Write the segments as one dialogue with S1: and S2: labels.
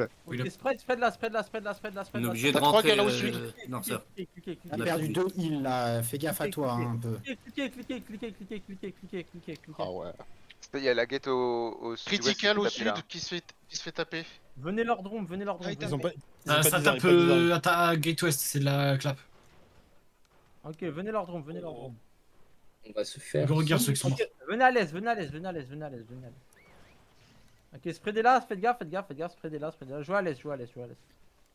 S1: plaît.
S2: Oui,
S3: Ok, spread là, spread là, spread là, spread là,
S4: On
S3: spread
S4: est
S3: là.
S4: obligé de
S5: T'as trois
S4: rentrer.
S5: galas où je suis.
S4: Non, ça.
S3: Cliquez.
S6: On a perdu 2 heals là, fais gaffe à toi hein, un peu.
S3: Cliquez.
S5: Ah ouais.
S7: Il y a la gate au sud-ouest.
S5: Critical au
S7: qui tape là.
S5: sud qui se fait taper.
S3: Venez leur drum, venez leur drum.
S8: Ah,
S9: Ils ont pas. Ils ont
S8: Ça
S9: pas
S8: tape
S9: de design.
S8: à Gate West, c'est de la clap.
S3: Ok, venez leur drum, venez leur drum.
S10: On va se faire.
S8: Go regarde ceux qui sont morts.
S3: Ok, venez à l'est, venez à l'est. Ok, spreadez là, faites gaffe, spreadez là. Jouez à l'est.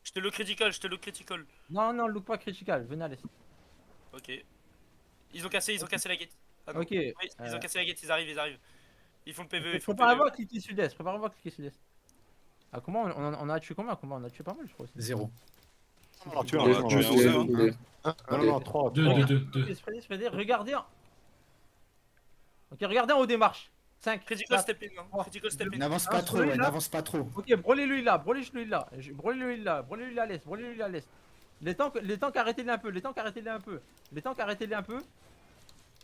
S11: Je te le critical.
S3: Non, look pas critical, venez à l'est.
S11: Ok. Ils ont cassé la gate. Ah non.
S3: Ok.
S11: Oui, ils ont cassé la gate, ils arrivent. Ils font le PV, ils font le
S3: Préparez-vous
S11: PV.
S3: à cliquer sud-est, Ah, comment on a tué combien? On a tué pas mal, je crois aussi.
S6: 0.
S1: Ah, tu
S10: Deux,
S1: vois,
S10: deux, deux.
S1: non, 3.
S8: 2.
S3: Ok, spreadez, regardez. Ok, regardez en haut des marches. 5,
S11: Critical step in, hein. Critical step in.
S6: N'avance
S3: Ah,
S6: pas trop,
S3: celui-là.
S6: ouais, n'avance pas trop.
S3: Ok, brûlez-lui là. Brûlez-lui à l'est. Les tanks, arrêtez-les un peu.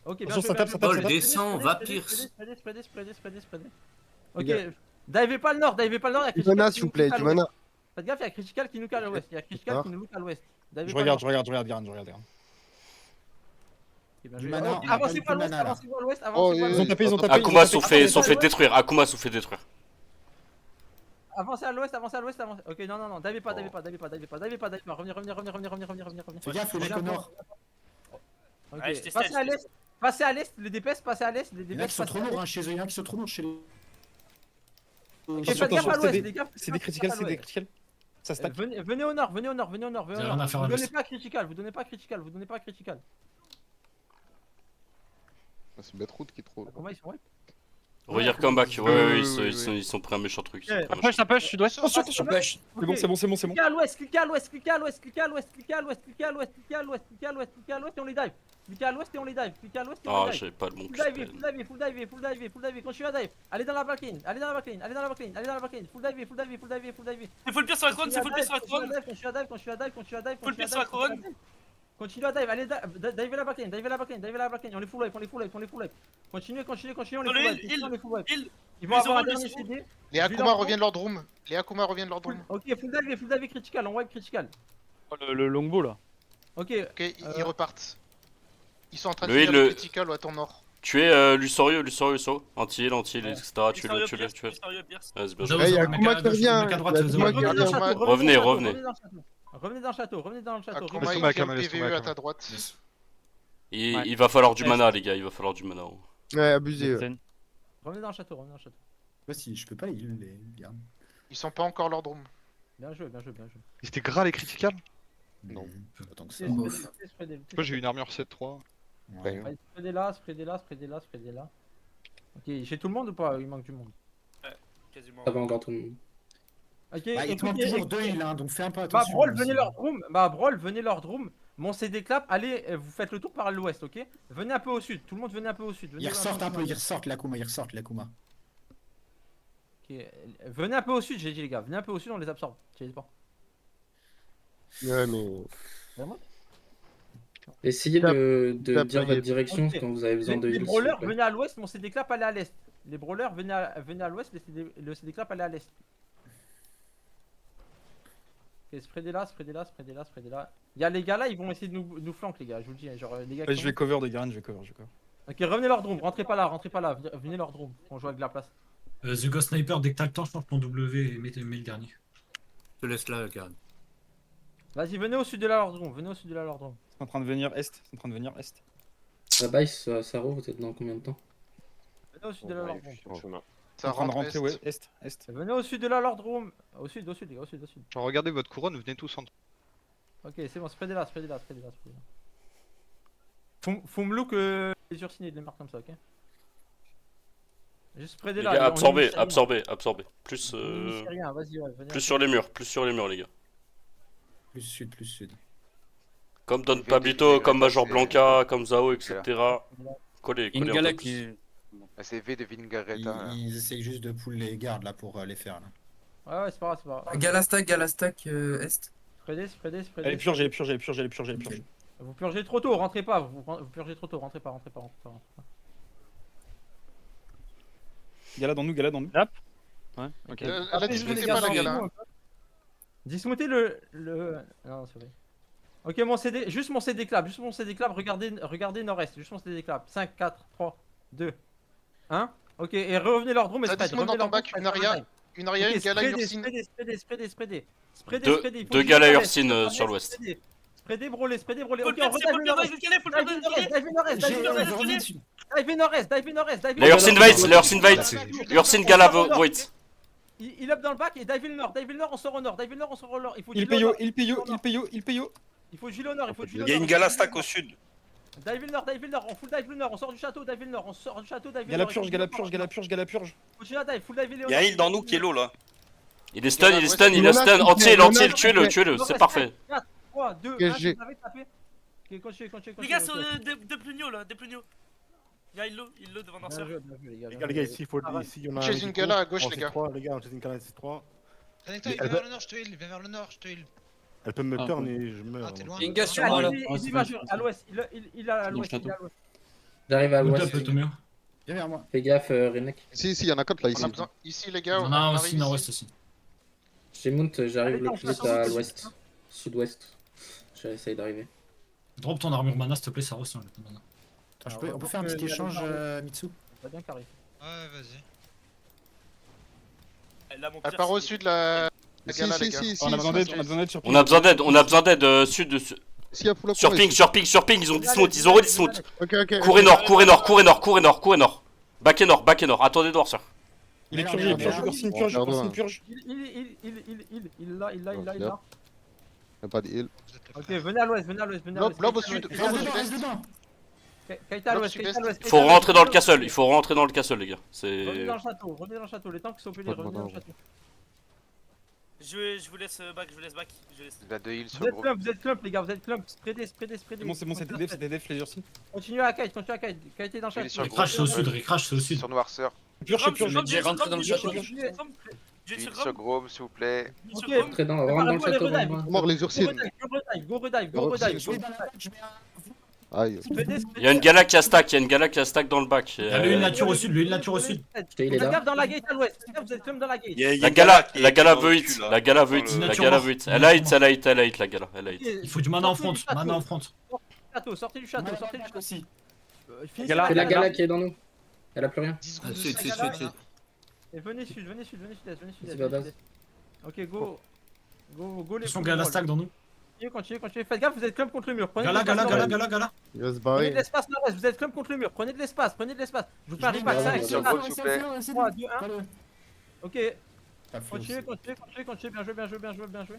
S3: Ok, bien
S9: Attention,
S3: joué,
S9: ça tape,
S3: bien
S9: ça
S3: joué.
S9: tape,
S4: Paul,
S9: ça tape.
S4: descend, va
S3: Spreadez,
S4: Pierce.
S3: spreadez.
S1: Les
S3: Ok,
S1: gars.
S3: divez pas le nord, il y a
S1: Du
S3: Critical
S1: mana,
S3: qui
S1: s'il vous
S3: nous
S1: plaît,
S3: look à
S1: du
S3: l'ouest.
S1: mana.
S3: Faites gaffe, il y a Critical qui nous look à l'ouest. Divez
S9: Je
S3: pas le nord.
S9: regarde, Garan.
S3: Ok, bien
S6: Du
S3: joué.
S6: mana,
S3: Ok,
S6: on a pas
S3: Avancez
S6: du
S3: pas à
S6: tout
S3: l'ouest,
S6: mana, là.
S3: avancez pas à l'ouest,
S1: Oh,
S3: avancez pas à
S9: Ils ont
S3: l'ouest.
S9: tapé, ils ont tapé.
S4: Akuma
S9: ils ont
S4: sont
S9: tapé.
S4: fait détruire.
S3: Avancez à l'ouest. Ok, non, divez pas. Revenez.
S6: Fais gaffe, les mecs au nord.
S3: Ok,
S11: Ouais, je t'ai
S3: passez
S11: stealth,
S3: à l'est. Passez à l'est, les DPS, passez à l'est, les
S6: Il y en a
S3: DPS.
S6: qui sont trop lourds hein, chez eux, il y en a qui sont trop lourds chez les.
S3: Ok,
S9: Attention,
S3: faites gaffe à
S9: attention,
S3: l'ouest,
S9: c'est
S3: les gars.
S9: C'est des critical, c'est des critical. Ça stack.
S3: Venez au nord.
S8: Vous avez rien à faire à
S3: Vous donnez
S8: l'ouest.
S3: pas critical, vous donnez pas critical.
S1: C'est Bedroot qui est trop.
S3: Comment ils sont ouais.
S4: Regarde comeback. Ouais, ils sont prêts à un méchant truc.
S3: Ouais.
S9: Ça push, sud-ouest. Attention,
S10: Push.
S9: C'est bon.
S3: Cliquez à l'ouest, cliquez à l'ouest, et on les dive. Cliquez à l'ouest et on les dive.
S4: Ah, j'avais pas le bon
S3: Full
S4: spell.
S3: dive, continue à dive. Allez dans la backline, full dive.
S11: C'est full pierre sur la couronne,
S3: Continue à dive.
S11: Full pierre sur la couronne.
S3: Continue à dive, allez dive la backline, on les full wipe. Continuez, on les full wipe.
S11: Heal.
S3: Ils vont avoir un
S11: Ils
S3: dernier
S11: ont
S3: CD.
S5: Les Akuma reviennent leur drum.
S3: Ok, full dive critical, on wipe critical.
S9: Le longbow là.
S3: Ok,
S5: Ok, ils repartent. Ils sont en train de
S4: Le
S5: finir
S4: heal,
S5: le
S4: le-
S5: critical à ton nord.
S4: Tuez Lusorio, anti-heal, etc.
S11: Sérieux,
S4: Tuez-le.
S11: Pierce.
S4: Vas-y, bien
S8: Zao,
S4: joué.
S1: Eh, y a
S8: mec
S1: Akuma
S8: à
S1: qui
S8: gauche,
S1: revient,
S8: mec à droite,
S1: il y a
S8: Zao.
S1: Akuma qui revient.
S4: Revenez.
S3: Revenez dans le château.
S5: Akuma,
S1: Laisse
S5: il
S1: tomber,
S5: tient
S1: Akama,
S5: le
S1: laisse
S5: PVE
S1: tomber,
S5: à ta droite.
S4: Il va falloir du mana, les gars, il va falloir du mana.
S1: Ouais, abusé. Ouais.
S3: Revenez dans le château.
S6: Vas-y, je peux pas heal les gars.
S5: Ils sont pas encore leur drum.
S3: Bien joué.
S1: C'était gras les critical.
S6: Non, pas tant que ça.
S3: Moi
S9: Moi j'ai une armure 7-3.
S6: Ouais.
S3: Spreadez là. Ok, j'ai tout le monde ou pas? Il manque du monde.
S11: Quasiment.
S10: Ça va encore tout le monde.
S3: Ok,
S6: Bah, il te manque
S3: écoutez,
S6: toujours 2 heals, hein, donc fais un peu
S3: Bah
S6: attention.
S3: Brawl,
S6: aussi.
S3: venez leur drum. Mon CD clap, allez, vous faites le tour par l'ouest, ok? Venez un peu au sud, tout le monde venez un peu au sud.
S6: Ils ressortent un peu, ils ressortent l'Akuma.
S3: Ok, venez un peu au sud, j'ai dit les gars, venez un peu au sud, on les absorbe. Je sais pas.
S1: Ouais, mais.
S3: Vraiment?
S10: Essayez de
S1: tape,
S10: dire
S1: il y
S10: votre
S1: a-
S10: direction
S3: Ok.
S10: quand vous avez besoin de
S3: Les
S10: heal,
S3: brawlers,
S10: s'il vous plaît.
S3: venez à l'ouest, mon CD clap, allez à l'est. Les brawlers, venez à l'ouest, le CD clap, allez à l'est. Ok, spreadez là. Il y a les gars là, ils vont essayer de nous flanquer, les gars, je vous le dis. Genre, les gars qui
S9: Je
S3: sont-
S9: vais cover des Garan, je vais cover.
S3: Ok, revenez leur drum, rentrez pas là, venez leur drum, on joue avec de la place.
S8: The Ghost Sniper, dès que t'as le temps, change ton W et mets le dernier.
S4: Je te laisse là, Karen.
S3: Vas-y, venez au sud de leur drum,
S9: C'est en train de venir est.
S10: La base, Saro, vous êtes dans combien de temps?
S3: Venez au sud de leur drum.
S9: C'est en train de rentrer, ouais, est.
S3: Venez au sud de la Lord Room. Au sud, les gars, au sud.
S1: Genre, regardez votre couronne, venez tous en.
S3: Ok, c'est bon, spreadez là. Faut me look les ursinés de les marques comme ça, ok? Juste spreadez
S4: Les
S3: là.
S4: gars,
S3: on initie rien.
S4: absorbez. Plus,
S3: On initie rien, vas-y, ouais, venez.
S4: plus sur les murs, les gars.
S6: Plus sud.
S4: Comme Don Pablito, comme Major Blanca, comme Zao, etc. Collez en
S2: Ingala
S4: fait.
S2: qui.
S7: C'est V de Vingareta.
S6: Ils essayent juste de pull les gardes là pour les faire là.
S3: Ouais, c'est pas grave.
S12: Galastack, Est.
S3: Spreadez.
S9: Elle est purgée.
S6: Ok.
S3: Vous purgez trop tôt, rentrez pas. Vous purgez trop tôt, rentrez pas.
S9: Gala dans nous.
S1: Ouais, ok.
S5: La discutez pas la gala.
S3: Dismontez le. Non, c'est vrai. Ok, mon CD, juste mon CD clap, regardez nord-est, juste mon CD clap. 5, 4, 3, 2, 1. Ok, et revenez leur drone, mais
S5: Ça
S3: spread.
S5: dismonte dans ton bac, une aria, une gala, Ursine.
S3: Spreadez.
S4: Deux gars à Ursine sur l'ouest.
S3: Spreadez, brûlez.
S11: Faut le
S3: Ok, on
S11: faire, c'est faut le faire,
S3: nord-est.
S11: il faut le caler, faut le faire,
S3: Dive nord-est.
S4: La Ursine Veit, Ursine Gala Voit.
S3: Il up dans le bac et dive le nord, on sort au nord, Il faut
S9: Il
S3: Gilo au
S9: payo,
S3: nord.
S9: il payo.
S3: Il faut Gilo au nord,
S2: Il y a une gala stack au sud.
S3: Dive le nord, on full dive le nord, on sort du château, dive le nord,
S9: Gala purge.
S3: Continue à dive, full dive
S2: Il y a un heal dans nous qui est low là.
S4: Il est stun, entier, tuez-le, c'est parfait.
S3: 4, 3, 2, 1,
S1: GG.
S3: Ok, continue.
S11: Les gars, sur des plugnos là, des plugnos. Il y a Illo devant Danseur.
S1: Les gars, ici, il y en a
S5: Chez une gala à gauche, les gars.
S1: Les gars, on chez une gala C3.
S13: Viens vers le nord, je te heal, viens vers le nord, je te heal.
S1: Elle peut me turn et je meurs.
S13: Ah, t'es loin.
S12: Il y a une gars sur moi là.
S3: Il va à l'ouest, il est à l'ouest.
S10: J'arrive à
S8: Good
S10: l'ouest.
S8: up, Tomio.
S6: Viens vers moi.
S10: Fais gaffe, Renek.
S1: Si, il y en a 4 là,
S5: On a besoin. Ici, les gars,
S8: On
S5: on
S8: a
S5: arrive
S8: aussi
S5: ici.
S8: nord-ouest aussi.
S10: Chez Mount, j'arrive
S3: Allez,
S10: le
S3: on
S10: plus
S3: passe
S10: vite
S3: en
S10: à
S3: haut.
S10: l'ouest. Sud-ouest. J'essaye d'arriver.
S8: Drop ton armure mana, s'il te plaît, ça ressent.
S6: On peut faire un petit échange, Mitsu?
S3: Pas bien carré.
S13: Ouais, vas-y.
S11: Là, mon
S5: Elle
S11: pire,
S5: part au
S11: c'est-
S5: sud, la gala, les gars.
S9: On a besoin d'aide sur
S4: On a besoin d'aide sud,
S1: Si, à full
S4: sur ping, ils ont dismount, ils ont redismount.
S1: Ok.
S4: Courez nord. Back et nord, attendez de voir ça.
S9: Il est purgé, Ursine purge.
S3: Il là.
S1: Y'a pas de heal.
S3: Ok, venez à l'ouest.
S5: Blob au sud, blob au
S6: Reste
S5: sud-est.
S6: dedans.
S3: Kaita à l'ouest,
S4: Il faut rentrer dans le castle, les gars.
S3: Revenez
S4: C'est.
S3: dans le château, les tanks sont pelés,
S1: Pas de
S3: revenez dans le
S1: mana,
S3: château.
S11: Je vous laisse back.
S7: Il a 2 heals sur
S3: Vous
S7: le
S3: êtes
S7: groupe.
S3: clump, les gars, vous êtes clump. Spreadez.
S9: C'est bon, c'était def, les Ursine.
S3: Continuez à kite, Kite est dans le
S7: Il est
S3: château.
S7: sur le
S8: Recrash, c'est au sud, recrash, c'est au sud.
S7: Sur Noirceur.
S9: Purge.
S12: J'ai rentré dans le château.
S11: J'ai
S7: Heal
S11: sur
S7: sur Grom, s'il vous plaît.
S3: Ok,
S10: Rentre dans le château, rentre.
S1: Mort les Ursines.
S3: Go redive.
S6: Je vais dans la bac, je mets un.
S1: Aïe.
S4: Il y a une gala qui a stack dans le bac.
S8: Il y a une nature au sud,
S10: Il est là.
S3: Gaffe dans la gate à l'ouest, vous êtes clump dans la gate.
S4: La gala veut hit, la gala veut hit. Elle a hit, la gala, elle a hit.
S8: Il faut du mana en front,
S3: Sortez du château.
S6: aussi.
S3: Finissez
S10: C'est la gala qui est dans nous. Elle a plus rien.
S13: 10 secondes.
S12: Sud.
S3: Et venez sud, est.
S10: C'est pas base.
S3: Ok, go les.
S8: Ils sont gala stack dans nous.
S3: Continuez. Faites gaffe, vous êtes clump contre le mur. Prenez de
S8: Gala.
S1: Il va se
S3: Prenez
S1: barrer.
S3: de l'espace nord-est, vous êtes clump contre le mur. Prenez de l'espace. Je vous fais un repack.
S10: Ouais,
S3: 5,
S10: ouais,
S3: 6,
S10: ouais.
S3: 4,
S7: S'il vous plaît.
S3: 3, 2, 1. Ok,
S6: Pas fou aussi.
S3: continuez. Bien joué.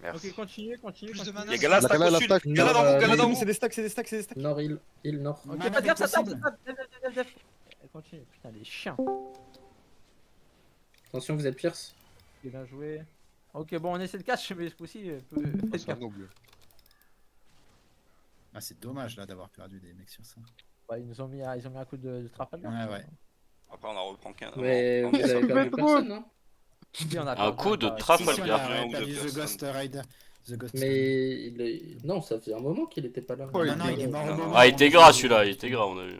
S7: Merci.
S3: Ok, continuez.
S13: Plus de mana.
S2: Il y a gala stack
S1: La
S2: au
S1: gala
S2: sud.
S1: stack.
S2: Gala dans vous, gala dans vous.
S9: C'est des stacks.
S10: Nord, il nord.
S3: Ok,
S6: Mana
S3: faites gaffe, ça tape.
S6: possible.
S3: Def. Continue, putain, les chiens.
S10: Attention, vous êtes Pierce.
S3: Ok, bien joué. Ok, bon, on essaie de catch, mais ce coup-ci, faites gaffe.
S6: Ah, c'est dommage là d'avoir perdu des mecs sur ça.
S3: Bah, ils ont mis un coup de Trafalgar.
S6: Ouais.
S2: Après, on en reprend qu'un.
S10: Mais
S2: Non,
S10: vous avez perdu personne, non?
S3: Oui, on a
S4: Un
S3: perdu,
S4: coup de
S3: on a-
S4: Trafalgar.
S2: Trafalgar.
S6: On a perdu The Ghost Rider. The Ghost
S10: Mais il est... Non, ça fait un moment qu'il était pas là.
S1: Ouais,
S6: Non, il est mort au moment.
S4: Ah, il était gras celui-là, on a vu.